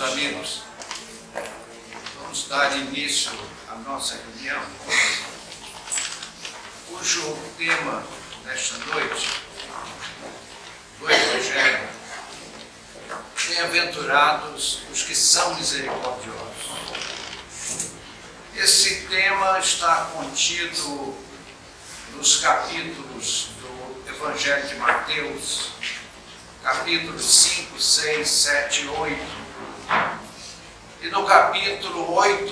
amigos, vamos dar início à nossa reunião, cujo tema nesta noite do Evangelho: bem-aventurados os que são misericordiosos. Esse tema está contido nos capítulos do Evangelho de Mateus, capítulos 5, 6, 7 e 8, e no capítulo 8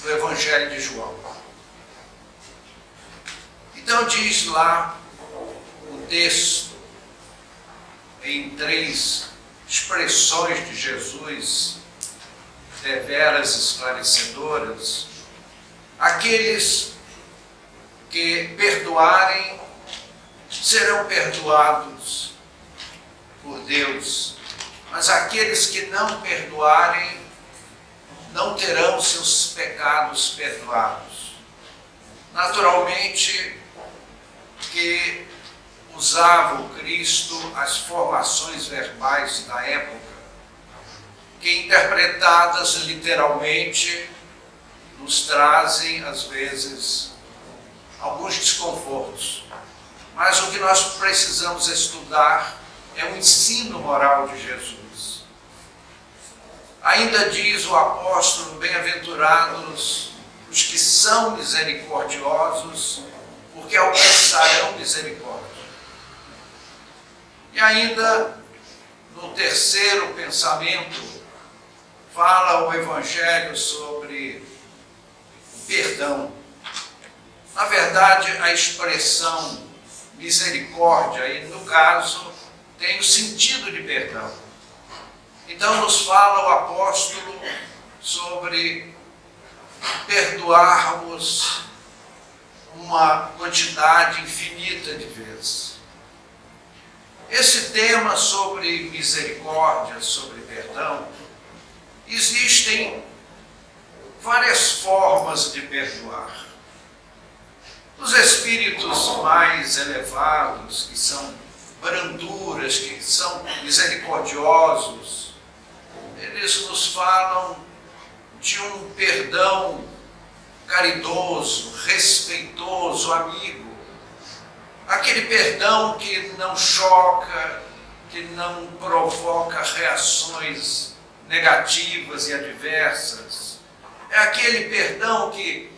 do Evangelho de João. Então diz lá o texto, em 3 expressões de Jesus deveras esclarecedoras: aqueles que perdoarem serão perdoados por Deus, mas aqueles que não perdoarem não terão seus pecados perdoados. Naturalmente que usava o Cristo as formações verbais da época, que interpretadas literalmente nos trazem às vezes alguns desconfortos. Mas o que nós precisamos estudar é o ensino moral de Jesus. Ainda diz o apóstolo: bem-aventurados os que são misericordiosos, porque alcançarão misericórdia. E ainda, no terceiro pensamento, fala o Evangelho sobre perdão. Na verdade, a expressão misericórdia, e no caso, tem o sentido de perdão. Então nos fala o apóstolo sobre perdoarmos uma quantidade infinita de vezes. Esse tema sobre misericórdia, sobre perdão, existem várias formas de perdoar. Os espíritos mais elevados, que são branduras, que são misericordiosos, eles nos falam de um perdão caridoso, respeitoso, amigo. Aquele perdão que não choca, que não provoca reações negativas e adversas. É aquele perdão que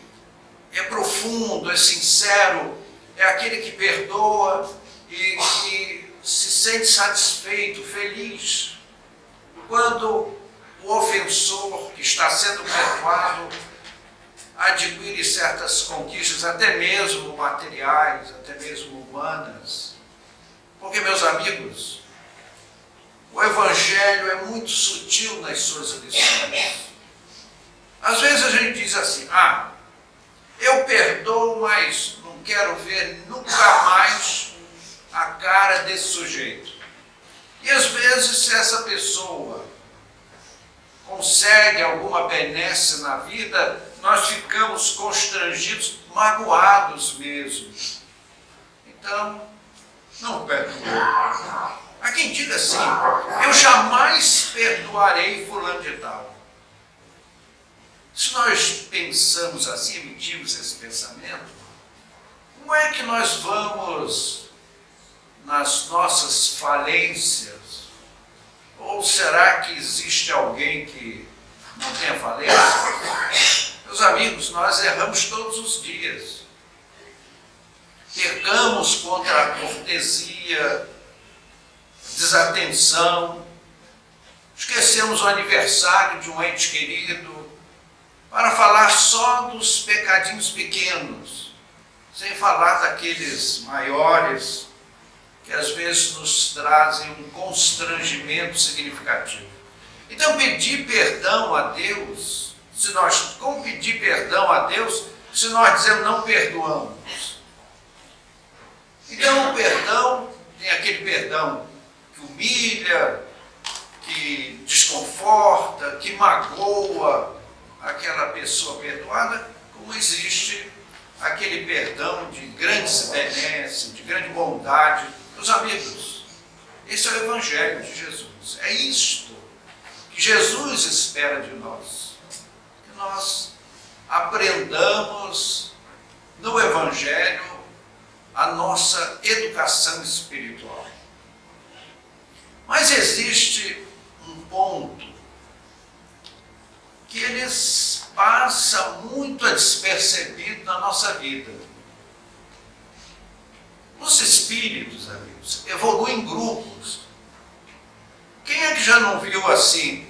é profundo, é sincero, é aquele que perdoa e que se sente satisfeito, feliz, quando o ofensor que está sendo perdoado adquire certas conquistas, até mesmo materiais, até mesmo humanas. Porque, meus amigos, o Evangelho é muito sutil nas suas lições. Às vezes a gente diz assim: eu perdoo, mas não quero ver nunca mais a cara desse sujeito. E às vezes, se essa pessoa consegue alguma benesse na vida, nós ficamos constrangidos, magoados mesmo. Então, não perdoe. Há quem diga assim: eu jamais perdoarei fulano de tal. Se nós pensamos assim, emitimos esse pensamento, como é que nós vamos nas nossas falências? Ou será que existe alguém que não tenha falência? Meus amigos, nós erramos todos os dias. Pecamos contra a cortesia, desatenção, esquecemos o aniversário de um ente querido, para falar só dos pecadinhos pequenos, sem falar daqueles maiores, que às vezes nos trazem um constrangimento significativo. Então, pedir perdão a Deus, como pedir perdão a Deus se nós dizemos não perdoamos? Então, o perdão tem aquele perdão que humilha, que desconforta, que magoa aquela pessoa perdoada, como existe aquele perdão de grande benéfica, de grande bondade. Meus amigos, esse é o Evangelho de Jesus. É isto que Jesus espera de nós. Que nós aprendamos no Evangelho a nossa educação espiritual. Mas existe um ponto que eles passa muito despercebido na nossa vida. Os espíritos, amigos, evoluem em grupos. Quem é que já não viu assim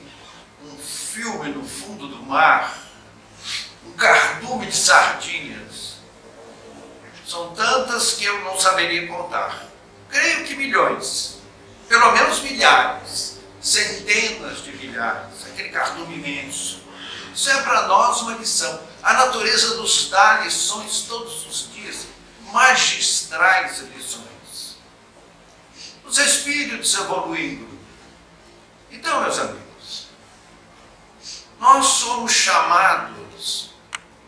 um filme no fundo do mar, um cardume de sardinhas? São tantas que eu não saberia contar. Creio que milhões, pelo menos milhares, centenas de milhares, aquele cardume imenso. Isso é para nós uma lição. A natureza nos dá lições todos os dias, magistrais lições. Os espíritos evoluindo. Então, meus amigos, nós somos chamados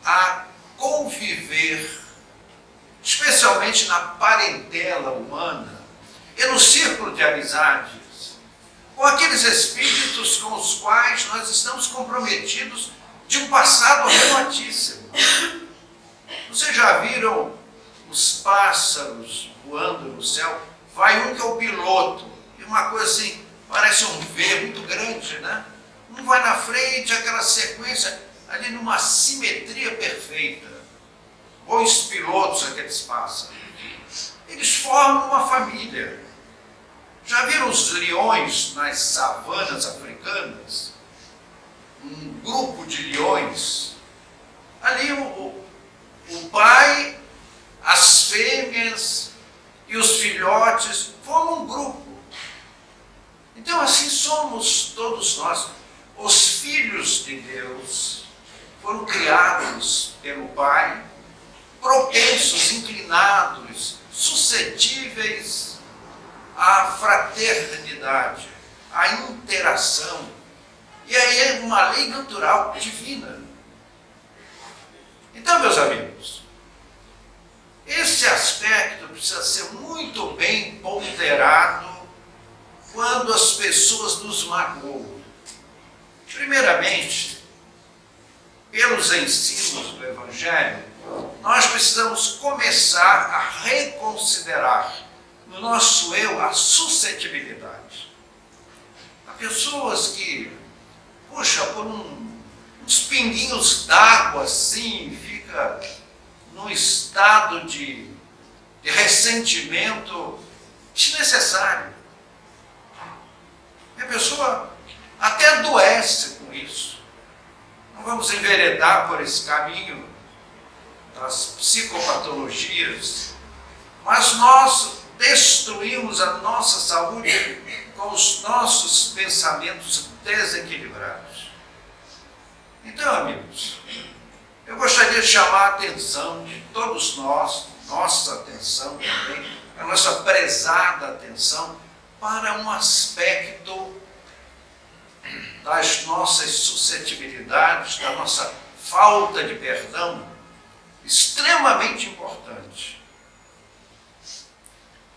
a conviver, especialmente na parentela humana e no círculo de amizades, com aqueles espíritos com os quais nós estamos comprometidos de um passado remotíssimo. Vocês já viram os pássaros voando no céu? Vai um que é o piloto, e uma coisa assim, parece um V muito grande, né? Um vai na frente, aquela sequência, ali numa simetria perfeita. Bons pilotos aqueles pássaros. Eles formam uma família. Já viram os leões nas savanas africanas? Um grupo de leões. Ali o pai, as fêmeas e os filhotes formam um grupo. Então assim somos todos nós. Os filhos de Deus foram criados pelo Pai, propensos, inclinados, suscetíveis à fraternidade, à interação. E aí é uma lei natural, divina. Então, meus amigos, esse aspecto precisa ser muito bem ponderado quando as pessoas nos magoam. Primeiramente, pelos ensinos do Evangelho, nós precisamos começar a reconsiderar no nosso eu a suscetibilidade. Há pessoas que, puxa, por uns pinguinhos d'água assim, fica num estado de ressentimento desnecessário. E a pessoa até adoece com isso. Não vamos enveredar por esse caminho das psicopatologias, mas nós destruímos a nossa saúde com os nossos pensamentos desequilibrados. Então, amigos, eu gostaria de chamar a atenção de todos nós, nossa atenção também, a nossa prezada atenção, para um aspecto das nossas suscetibilidades, da nossa falta de perdão, extremamente importante.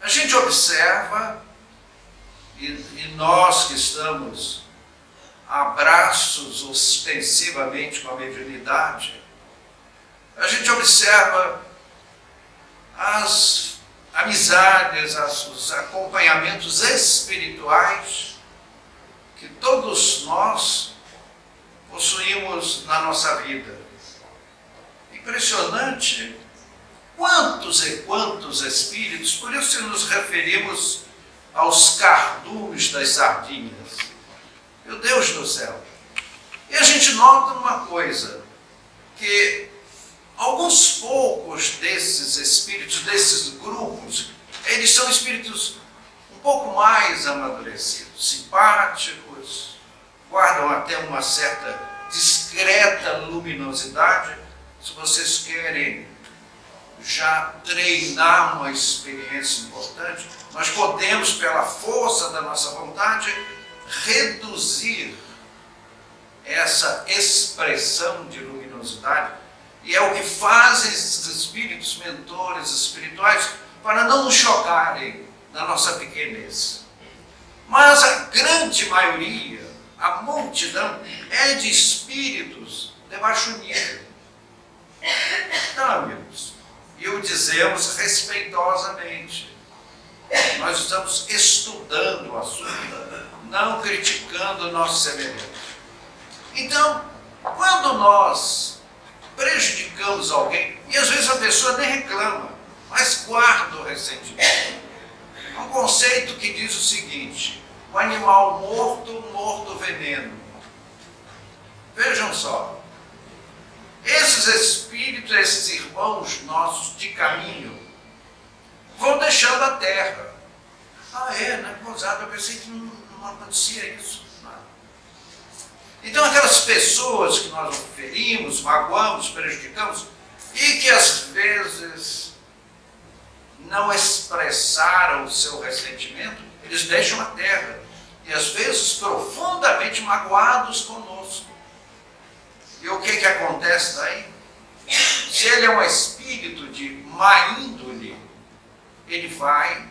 A gente observa, e nós que estamos a braços ostensivamente com a mediunidade, a gente observa as amizades, os acompanhamentos espirituais que todos nós possuímos na nossa vida. Impressionante quantos e quantos espíritos, por isso nos referimos aos cardumes das sardinhas. Meu Deus do céu! E a gente nota uma coisa, que alguns poucos desses espíritos, desses grupos, eles são espíritos um pouco mais amadurecidos, simpáticos, guardam até uma certa discreta luminosidade. Se vocês querem já treinar uma experiência importante, nós podemos, pela força da nossa vontade, reduzir essa expressão de luminosidade, e é o que fazem esses espíritos mentores espirituais para não nos chocarem na nossa pequenez. Mas a grande maioria a multidão é de espíritos de baixo nível. Então, amigos, e o dizemos respeitosamente, nós estamos estudando o assunto, não criticando o nosso semelhante. Então, quando nós prejudicamos alguém, e às vezes a pessoa nem reclama, mas guarda o ressentimento. É um conceito que diz o seguinte: o animal morto, morto veneno. Vejam só, esses espíritos, esses irmãos nossos de caminho, vão deixando a terra. Gozado, eu pensei que não acontecia isso. Não. Então aquelas pessoas que nós ferimos, magoamos, prejudicamos, e que às vezes não expressaram o seu ressentimento, eles deixam a terra, e às vezes profundamente magoados conosco. E o que acontece daí? Se ele é um espírito de má índole, ele vai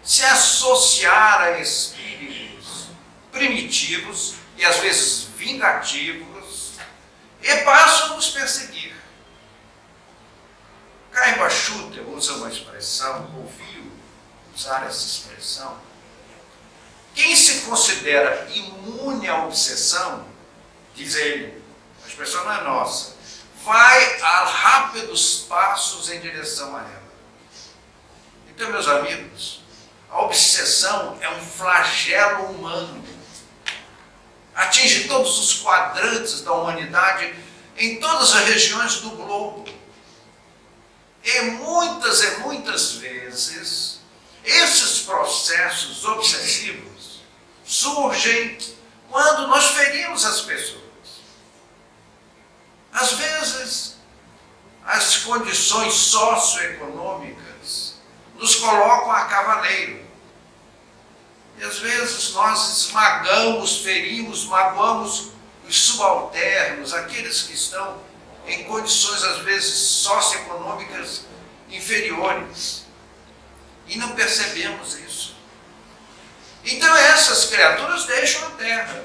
se associar a espíritos primitivos e às vezes vingativos e passam a nos perseguir. Caiba Schutter usa uma expressão, ouviu usar essa expressão. Quem se considera imune à obsessão, diz ele, a expressão não é nossa, vai a rápidos passos em direção a ela. Então, meus amigos, a obsessão é um flagelo humano. Atinge todos os quadrantes da humanidade, em todas as regiões do globo. E muitas vezes, esses processos obsessivos surgem quando nós ferimos as pessoas. Às vezes, as condições socioeconômicas nos colocam a cavaleiro. E às vezes nós esmagamos, ferimos, magoamos os subalternos, aqueles que estão em condições, às vezes, socioeconômicas inferiores. E não percebemos isso. Então essas criaturas deixam a terra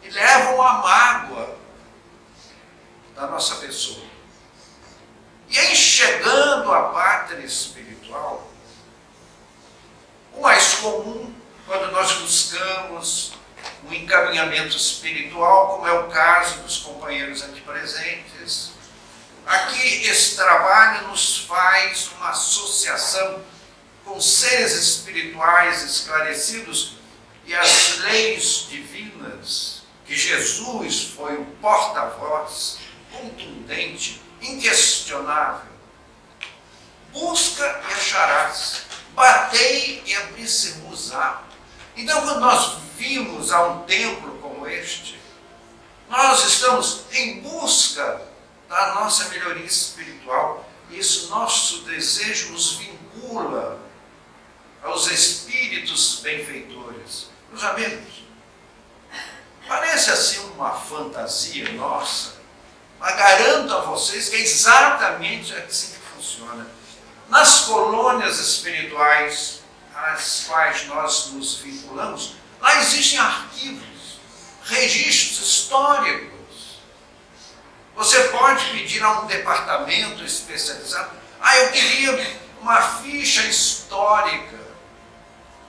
e levam a mágoa da nossa pessoa. E em chegando à pátria espiritual, o mais comum, quando nós buscamos um encaminhamento espiritual, como é o caso dos companheiros aqui presentes, aqui esse trabalho nos faz uma associação com seres espirituais esclarecidos e as leis divinas, que Jesus foi o porta-voz contundente, inquestionável. Busca e acharás, batei e abrir-se-vos-á. Então, quando nós vimos a um templo como este, nós estamos em busca da nossa melhoria espiritual, e esse nosso desejo nos vincula aos espíritos benfeitores. Meus amigos, parece assim uma fantasia nossa, mas garanto a vocês que é exatamente assim que funciona. Nas colônias espirituais às quais nós nos vinculamos, lá existem arquivos, registros históricos. Você pode pedir a um departamento especializado: eu queria uma ficha histórica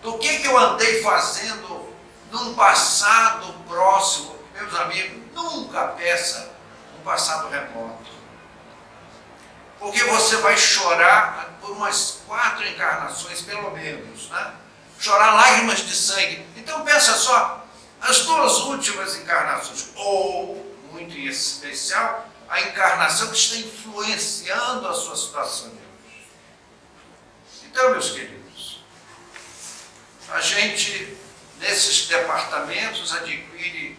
do que eu andei fazendo num passado próximo. Meus amigos, nunca peça um passado remoto, porque você vai chorar por umas 4 encarnações, pelo menos, né? Chorar lágrimas de sangue. Então pensa só, as 2 últimas encarnações, ou, muito em especial, a encarnação que está influenciando a sua situação de hoje. Então, meus queridos, a gente, nesses departamentos, adquire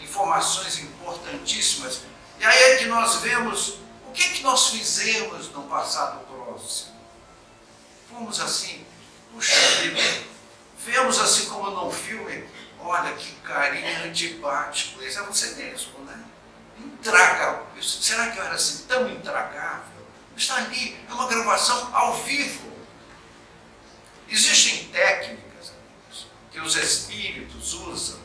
informações importantíssimas, e aí é que nós vemos o que nós fizemos no passado próximo. Fomos assim, puxa vida, vemos assim como num filme, olha que carinha antipático, esse é você mesmo, né? Intragável. Será que eu era assim tão intragável? Está ali, é uma gravação ao vivo. Existem técnicas, amigos, que os espíritos usam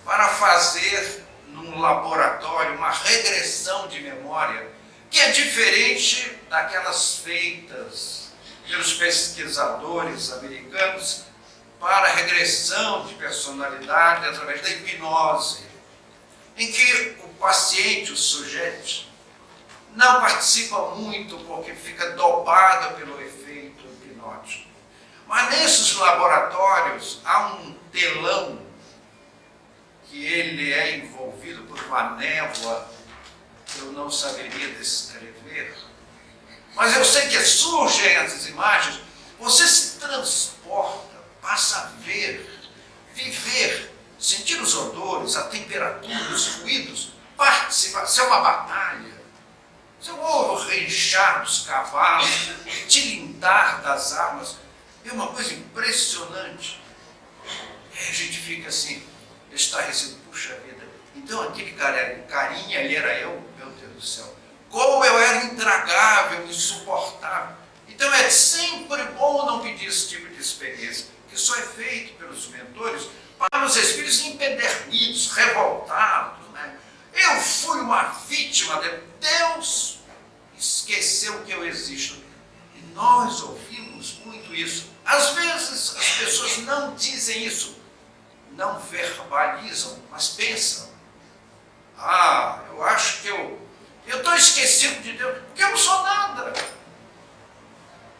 para fazer num laboratório uma regressão de memória que é diferente daquelas feitas pelos pesquisadores americanos para regressão de personalidade através da hipnose, em que o paciente, o sujeito, não participa muito porque fica dopado pelo efeito hipnótico. Mas nesses laboratórios há um telão que ele é envolvido por uma névoa que eu não saberia descrever, mas eu sei que surgem essas imagens, você se transporta, passa a ver, viver, sentir os odores, a temperatura, os ruídos, participar, isso é uma batalha. Você ouve o renchar dos cavalos, tilindar das armas, é uma coisa impressionante. E a gente fica assim, estarrecido, puxa vida, então aquele carinha ali era eu, meu Deus do céu. Como eu era intragável, insuportável. Então é sempre bom não pedir esse tipo de experiência, que só é feito pelos mentores para os espíritos empedernidos, revoltados. Né? Eu fui uma vítima de Deus, esqueceu que eu existo. E nós ouvimos muito isso. Às vezes as pessoas não dizem isso, não verbalizam, mas pensam. Ah, eu acho que eu estou esquecido de Deus, porque eu não sou nada.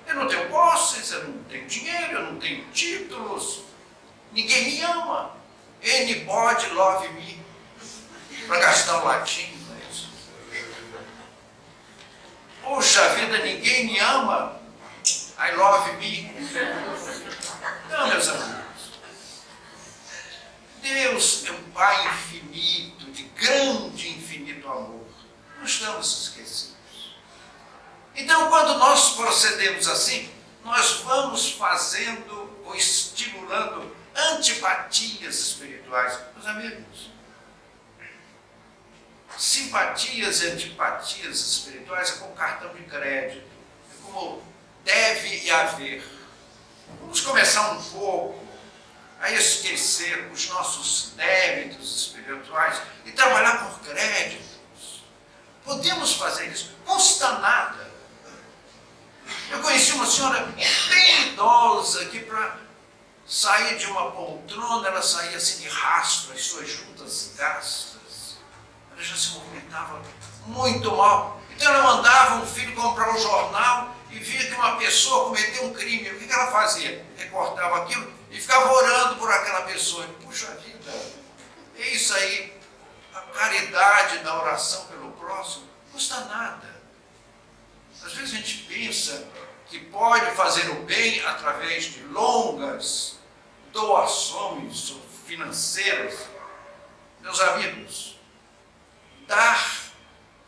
Eu não tenho posses, eu não tenho dinheiro, eu não tenho títulos, ninguém me ama. Anybody love me. Para gastar o latim, não é isso? Puxa vida, ninguém me ama. I love me. Não, meus amigos. Deus é um Pai infinito, de grande e infinito amor. Não estamos esquecidos. Então, quando nós procedemos assim, nós vamos fazendo ou estimulando antipatias espirituais. Meus amigos, simpatias e antipatias espirituais é como cartão de crédito, é como deve e haver. Vamos começar um pouco a esquecer os nossos débitos espirituais e trabalhar por créditos. Podemos fazer isso, custa nada. Eu conheci uma senhora bem idosa que para sair de uma poltrona, ela saía assim de rastro, as suas juntas gastas. Ela já se movimentava muito mal. Então ela mandava um filho comprar um jornal e via que uma pessoa cometeu um crime. O que ela fazia? Recortava aquilo e ficava orando por aquela pessoa. Puxa vida, é isso aí. A caridade da oração pelo próximo não custa nada. Às vezes a gente pensa que pode fazer o bem através de longas doações financeiras. Meus amigos, dar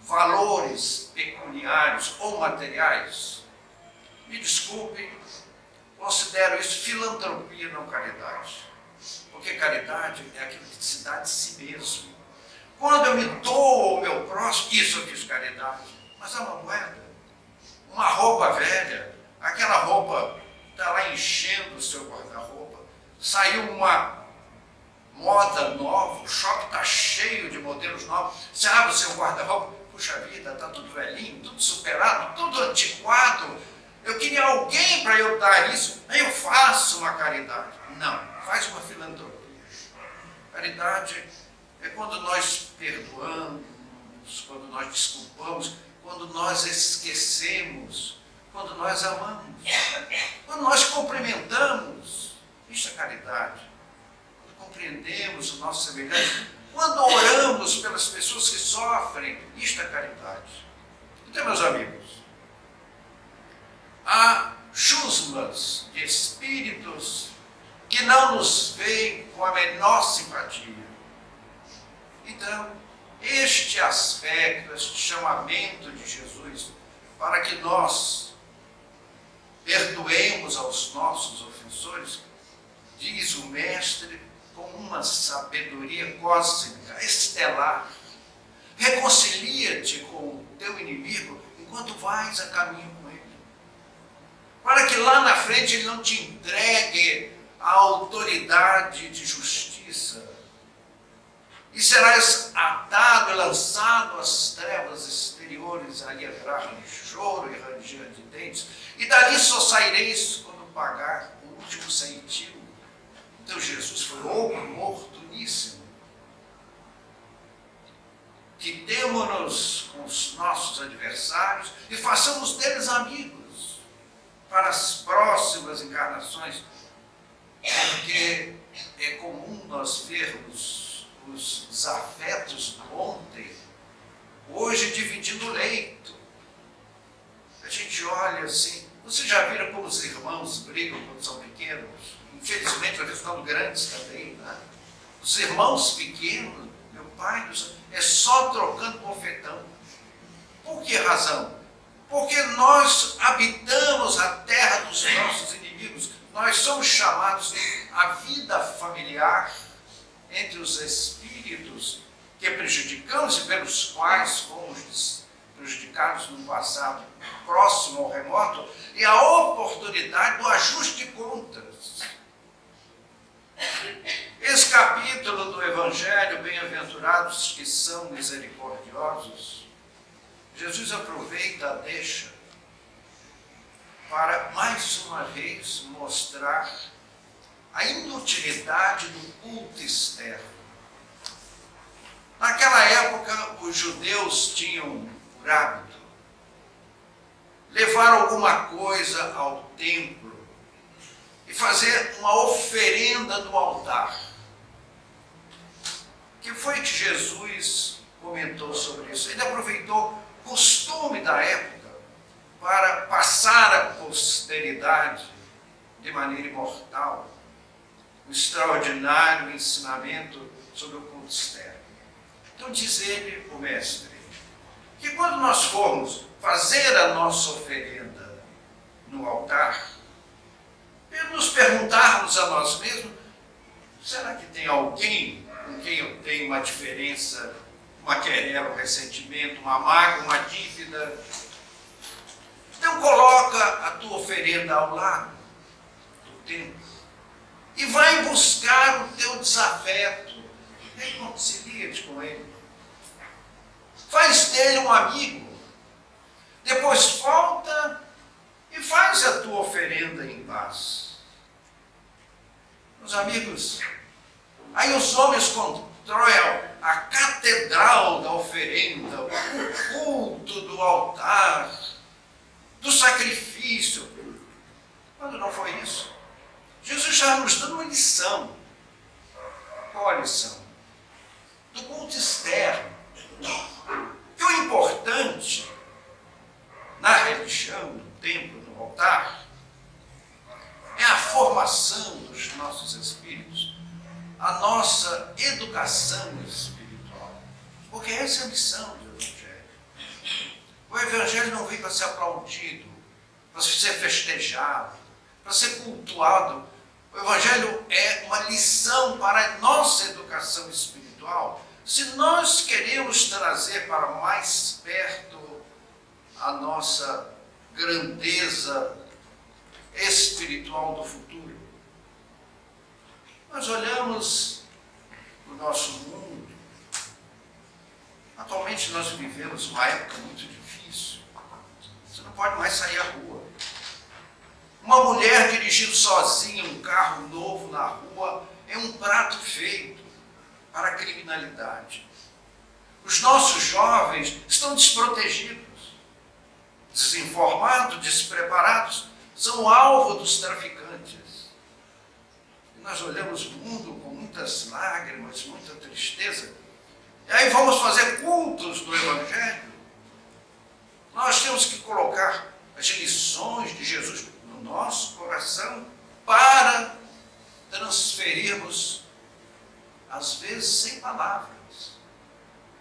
valores pecuniários ou materiais, me desculpem, considero isso filantropia, não caridade. Porque caridade é aquilo que se dá de si mesmo. Quando eu me dou ao meu próximo, isso eu fiz caridade. Mas é uma moeda, uma roupa velha, aquela roupa está lá enchendo o seu guarda-roupa, saiu uma moda nova, o shopping está cheio de modelos novos, você abre o seu guarda-roupa, puxa vida, está tudo velhinho, tudo superado, tudo antiquado, eu queria alguém para eu dar isso, aí eu faço uma caridade. Não, faz uma filantropia. Caridade é quando nós perdoamos, quando nós desculpamos, quando nós esquecemos, quando nós amamos, quando nós cumprimentamos. Isso é caridade. Quando compreendemos o nosso semelhante, quando oramos pelas pessoas que sofrem, isto é caridade. Então, meus amigos, há chusmas de espíritos que não nos veem com a menor simpatia. Então, este aspecto, este chamamento de Jesus, para que nós perdoemos aos nossos ofensores, diz o Mestre com uma sabedoria cósmica, estelar. Reconcilia-te com o teu inimigo enquanto vais a caminho com ele. Para que lá na frente ele não te entregue a autoridade de justiça. e serás atado e lançado às trevas exteriores, ali haverá choro e ranger de dentes, e dali só saireis quando pagar o último centil. Então Jesus foi oportuníssimo. Quitemo-nos com os nossos adversários e façamos deles amigos para as próximas encarnações, porque é comum nós vermos os desafetos do ontem, hoje dividindo o leito. A gente olha assim, vocês já viram como os irmãos brigam quando são pequenos? Infelizmente, às vezes ficando grandes também, né? Os irmãos pequenos, meu pai do céu, é só trocando bofetão. Por que razão? Porque nós habitamos a terra dos nossos inimigos. Nós somos chamados à vida familiar entre os espíritos que prejudicamos e pelos quais fomos prejudicados no passado próximo ou remoto, e a oportunidade do ajuste de contas. Esse capítulo do Evangelho, bem-aventurados que são misericordiosos, Jesus aproveita a deixa para, mais uma vez, mostrar a inutilidade do culto externo. Naquela época, os judeus tinham por hábito levar alguma coisa ao templo e fazer uma oferenda no altar. Que foi que Jesus comentou sobre isso? Ele aproveitou o costume da época para passar à posteridade de maneira imortal o extraordinário ensinamento sobre o culto externo. Então diz ele, o mestre, que quando nós formos fazer a nossa oferenda no altar, e nos perguntarmos a nós mesmos, será que tem alguém com quem eu tenho uma diferença, uma querela, um ressentimento, uma mágoa, uma dívida? Então coloca a tua oferenda ao lado do templo e vai buscar o teu desafeto, reconcilia-te com ele, faz dele um amigo, depois volta e faz a tua oferenda em paz. Meus amigos, aí os homens constroem a catedral da oferenda, o culto do altar, do sacrifício. Quando não foi isso? Jesus já nos dando uma lição. Qual a lição? Do culto externo. Que o importante na religião, no templo, no altar, é a formação dos nossos espíritos, a nossa educação espiritual. Porque essa é a missão do Evangelho. O Evangelho não veio para ser aplaudido, para ser festejado, para ser cultuado. O Evangelho é uma lição para a nossa educação espiritual. Se nós queremos trazer para mais perto a nossa grandeza espiritual do futuro. Nós olhamos o nosso mundo. Atualmente nós vivemos uma época muito difícil. Você não pode mais sair à rua. Uma mulher dirigindo sozinha um carro novo na rua é um prato feito para a criminalidade. Os nossos jovens estão desprotegidos, desinformados, despreparados, são alvo dos traficantes. E nós olhamos o mundo com muitas lágrimas, muita tristeza, e aí vamos fazer cultos do Evangelho. Nós temos que colocar as lições de Jesus no nosso coração para transferirmos, às vezes sem palavras.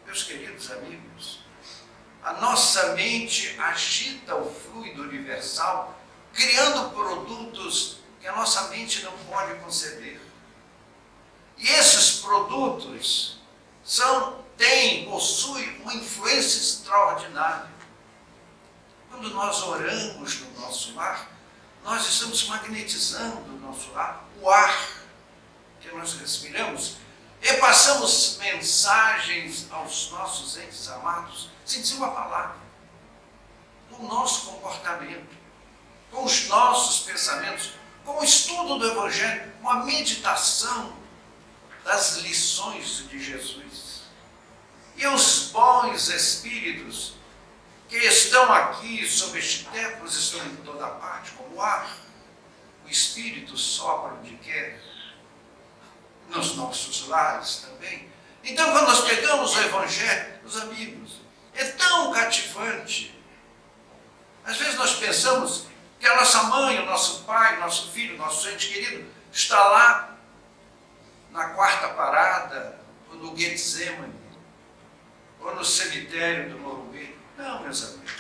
Meus queridos amigos, a nossa mente agita o fluido universal, criando produtos que a nossa mente não pode conceber. E esses produtos possuem uma influência extraordinária. Quando nós oramos no nosso lar, nós estamos magnetizando o nosso lar. O ar que nós respiramos E passamos mensagens aos nossos entes amados, sem dizer uma palavra, com o nosso comportamento, com os nossos pensamentos, com o estudo do Evangelho, com a meditação das lições de Jesus. E os bons espíritos que estão aqui sobre este templo, estão em toda parte, como o ar. O Espírito sopra onde quer, nos nossos lares também. Então, quando nós pegamos o Evangelho, meus amigos, é tão cativante. Às vezes nós pensamos que a nossa mãe, o nosso pai, o nosso filho, o nosso ente querido, está lá na quarta parada, ou no Getsemane, ou no cemitério do Morumbi. Não, meus amigos.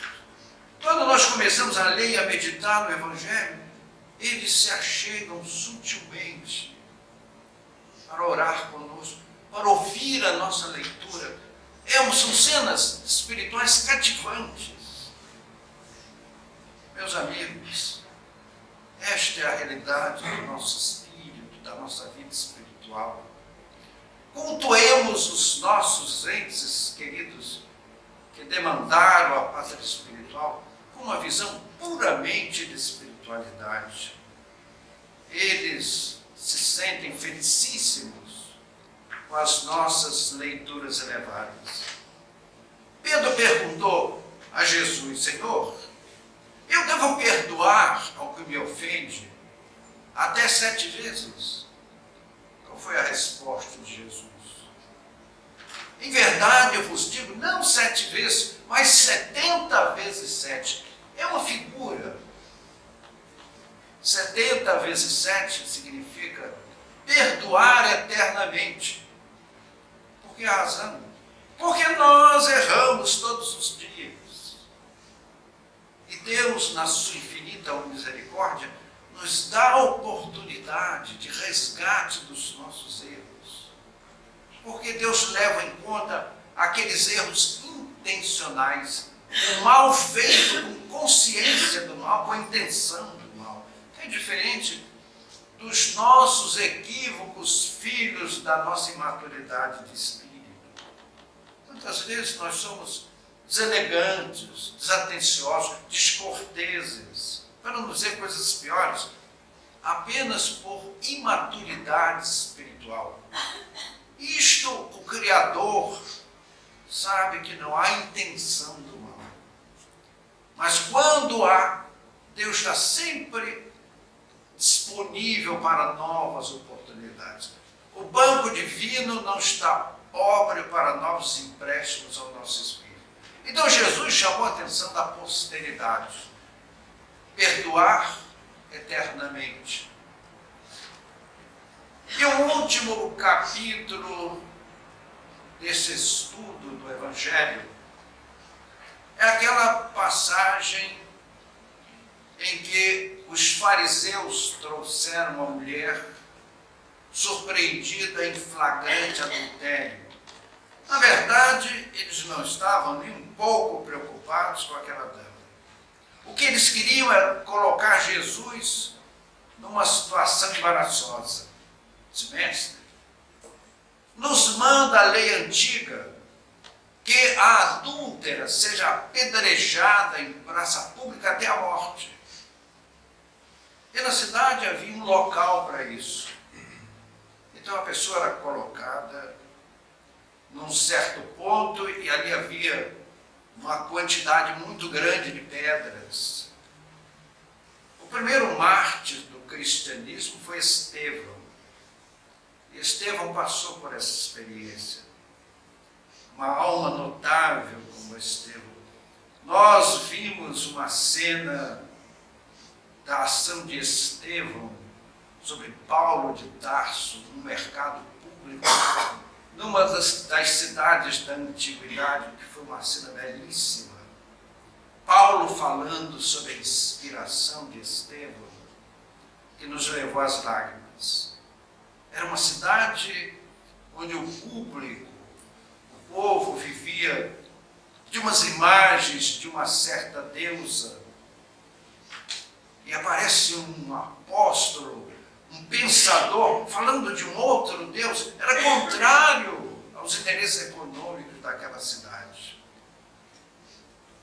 Quando nós começamos a ler e a meditar no Evangelho, eles se achegam sutilmente para orar conosco, para ouvir a nossa leitura. São cenas espirituais cativantes. Meus amigos, esta é a realidade do nosso espírito, da nossa vida espiritual. Cultuemos os nossos entes queridos que demandaram a pátria espiritual com uma visão puramente de espiritualidade. Eles se sentem felicíssimos com as nossas leituras elevadas. Pedro perguntou a Jesus: Senhor, eu devo perdoar ao que me ofende até 7 vezes? Qual foi a resposta de Jesus? Em verdade eu vos digo, não 7 vezes, mas 70 vezes 7. É uma figura. 70 vezes 7 significa perdoar eternamente. Por que razão? Porque nós erramos todos os dias. E Deus, na sua infinita misericórdia, nos dá a oportunidade de resgate dos nossos erros. Porque Deus leva em conta aqueles erros intencionais, o mal feito com consciência do mal, com a intenção do mal. É diferente dos nossos equívocos, filhos da nossa imaturidade de espírito. Quantas vezes nós somos deselegantes, desatenciosos, descorteses, para não dizer coisas piores, apenas por imaturidade espiritual. Isto, o Criador sabe que não há intenção do mal. Mas quando há, Deus está sempre disponível para novas oportunidades. O banco divino não está pobre para novos empréstimos ao nosso espírito. Então Jesus chamou a atenção da posteridade. Perdoar eternamente. E o último capítulo desse estudo do Evangelho é aquela passagem em que os fariseus trouxeram uma mulher surpreendida em flagrante adultério. Na verdade, eles não estavam nem um pouco preocupados com aquela dama. O que eles queriam era colocar Jesus numa situação embaraçosa. Mestre, nos manda a lei antiga que a adúltera seja apedrejada em praça pública até a morte. E na cidade havia um local para isso. Então a pessoa era colocada num certo ponto e ali havia uma quantidade muito grande de pedras. O primeiro mártir do cristianismo foi Estevão. Estevão passou por essa experiência. Uma alma notável como Estevão. Nós vimos uma cena da ação de Estevão sobre Paulo de Tarso no mercado público, numa das cidades da antiguidade, que foi uma cena belíssima. Paulo falando sobre a inspiração de Estevão, que nos levou às lágrimas. Era uma cidade onde o público, o povo vivia de umas imagens de uma certa deusa. E aparece um apóstolo, um pensador conquistador, falando de um outro Deus, era contrário aos interesses econômicos daquela cidade.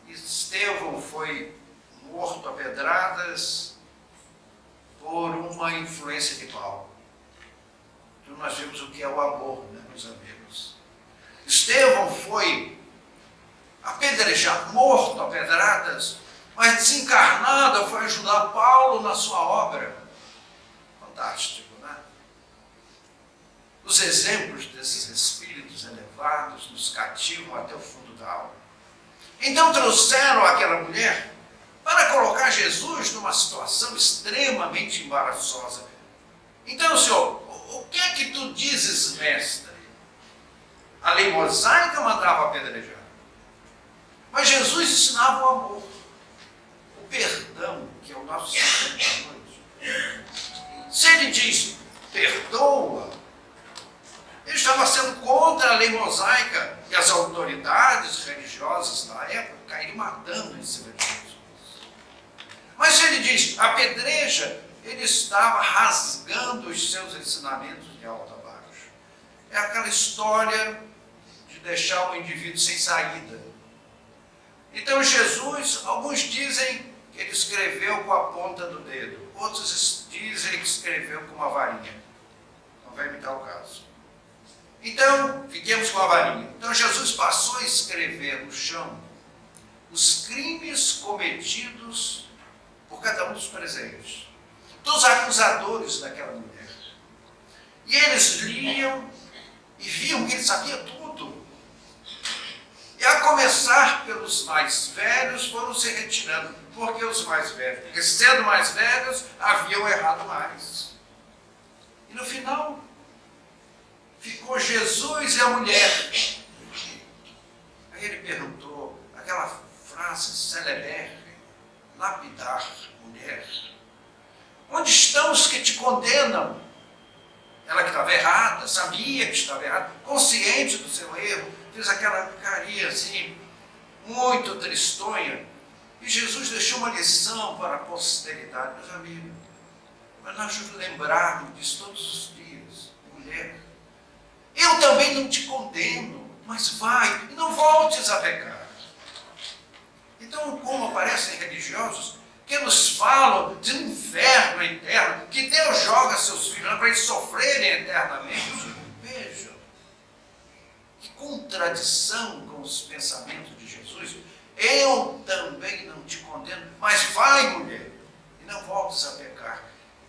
Estevão foi morto a pedradas por uma influência de Paulo. Então nós vemos o que é o amor, né, meus amigos? Estevão foi apedrejado, morto a pedradas, mas desencarnado foi ajudar Paulo na sua obra. Fantástico, né? Os exemplos desses espíritos elevados nos cativam até o fundo da alma. Então trouxeram aquela mulher para colocar Jesus numa situação extremamente embaraçosa. Então, Senhor, o que é que tu dizes, mestre? A lei mosaica mandava apedrejar. Mas Jesus ensinava o amor, o perdão, que é o nosso sacramento da noite. Se ele diz, perdoa, ele estava sendo contra a lei mosaica e as autoridades religiosas da época caíram matando em cima de Jesus. Mas se ele diz, apedreja, ele estava rasgando os seus ensinamentos de alto a baixo. É aquela história de deixar o indivíduo sem saída. Então Jesus, alguns dizem que ele escreveu com a ponta do dedo, outros dizem que escreveu com uma varinha. Não vai me dar o caso. Então, fiquemos com a varinha. Então Jesus passou a escrever no chão os crimes cometidos por cada um dos presentes, dos acusadores daquela mulher. E eles liam e viam que ele sabia tudo. E a começar pelos mais velhos, foram se retirando. Por que os mais velhos? Porque sendo mais velhos, haviam errado mais. E no final, ficou Jesus e a mulher. Aí ele perguntou aquela frase celebre, lapidar, mulher. Onde estão os que te condenam? Ela que estava errada, sabia que estava errada, consciente do seu erro, fez aquela carinha assim, muito tristonha. E Jesus deixou uma lição para a posteridade, meus amigos. Mas nós nos lembrarmos disso todos os dias. Mulher, eu também não te condeno, mas vai e não voltes a pecar. Então, como aparecem religiosos que nos falam de um inferno eterno, que Deus joga seus filhos para eles sofrerem eternamente. Vejam, que contradição com os pensamentos de Jesus. Eu também não te condeno, mas vai, mulher, e não voltes a pecar.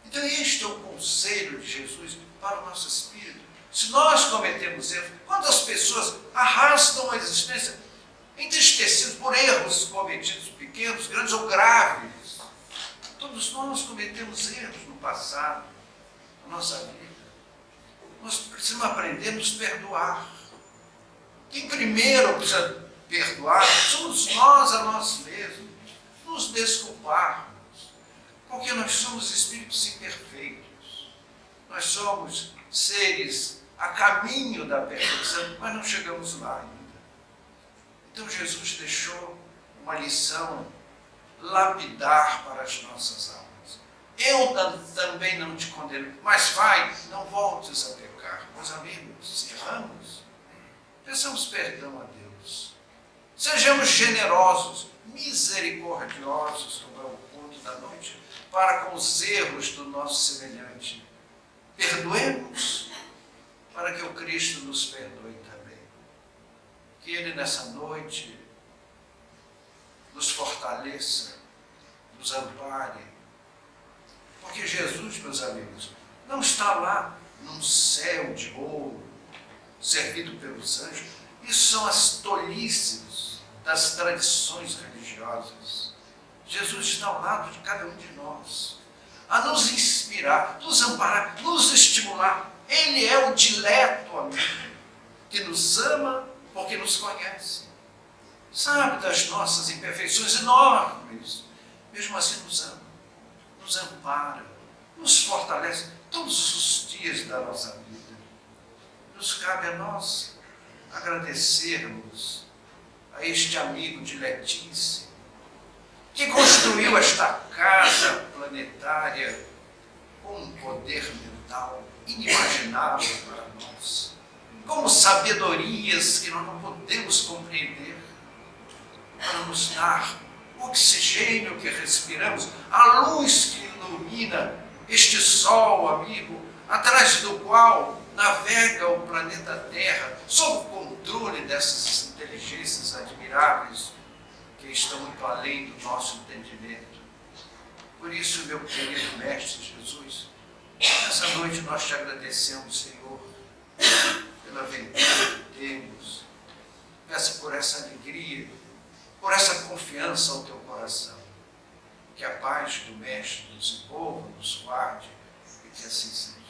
Então este é o conselho de Jesus para o nosso espírito. Se nós cometemos erros, quantas pessoas arrastam a existência entristecidos por erros cometidos pequenos, grandes ou graves. Todos nós cometemos erros no passado, na nossa vida. Nós precisamos aprender a nos perdoar. Quem primeiro precisa perdoar somos nós a nós mesmos, nos desculparmos, porque nós somos espíritos imperfeitos. Nós somos seres a caminho da perfeição, mas não chegamos lá ainda. Então Jesus deixou uma lição lapidar para as nossas almas. Eu também não te condeno, mas vai, não voltes a pecar. Meus amigos, erramos, peçamos perdão a Deus. Sejamos generosos, misericordiosos, como é o ponto da noite, para com os erros do nosso semelhante. Perdoemos, para que o Cristo nos perdoe também. Que Ele nessa noite nos fortaleça, nos ampare. Porque Jesus, meus amigos, não está lá num céu de ouro, servido pelos anjos. Isso são as tolices das tradições religiosas. Jesus está ao lado de cada um de nós, a nos inspirar, nos amparar, nos estimular. Ele é o dileto amigo, que nos ama porque nos conhece. Sabe das nossas imperfeições enormes, mesmo assim nos ama, nos ampara, nos fortalece todos os dias da nossa vida. Nos cabe a nós agradecermos a este amigo diletíssimo, que construiu esta casa planetária com um poder mental inimaginável para nós, como sabedorias que nós não podemos compreender, para nos dar o oxigênio que respiramos, a luz que ilumina este sol, amigo, atrás do qual navega o planeta Terra, sob o controle dessas inteligências admiráveis que estão muito além do nosso entendimento. Por isso, meu querido Mestre Jesus, nessa noite nós te agradecemos, Senhor, pela aventura que temos. Peço por essa alegria, por essa confiança ao teu coração. Que a paz do Mestre nos envolva, nos guarde e que assim seja.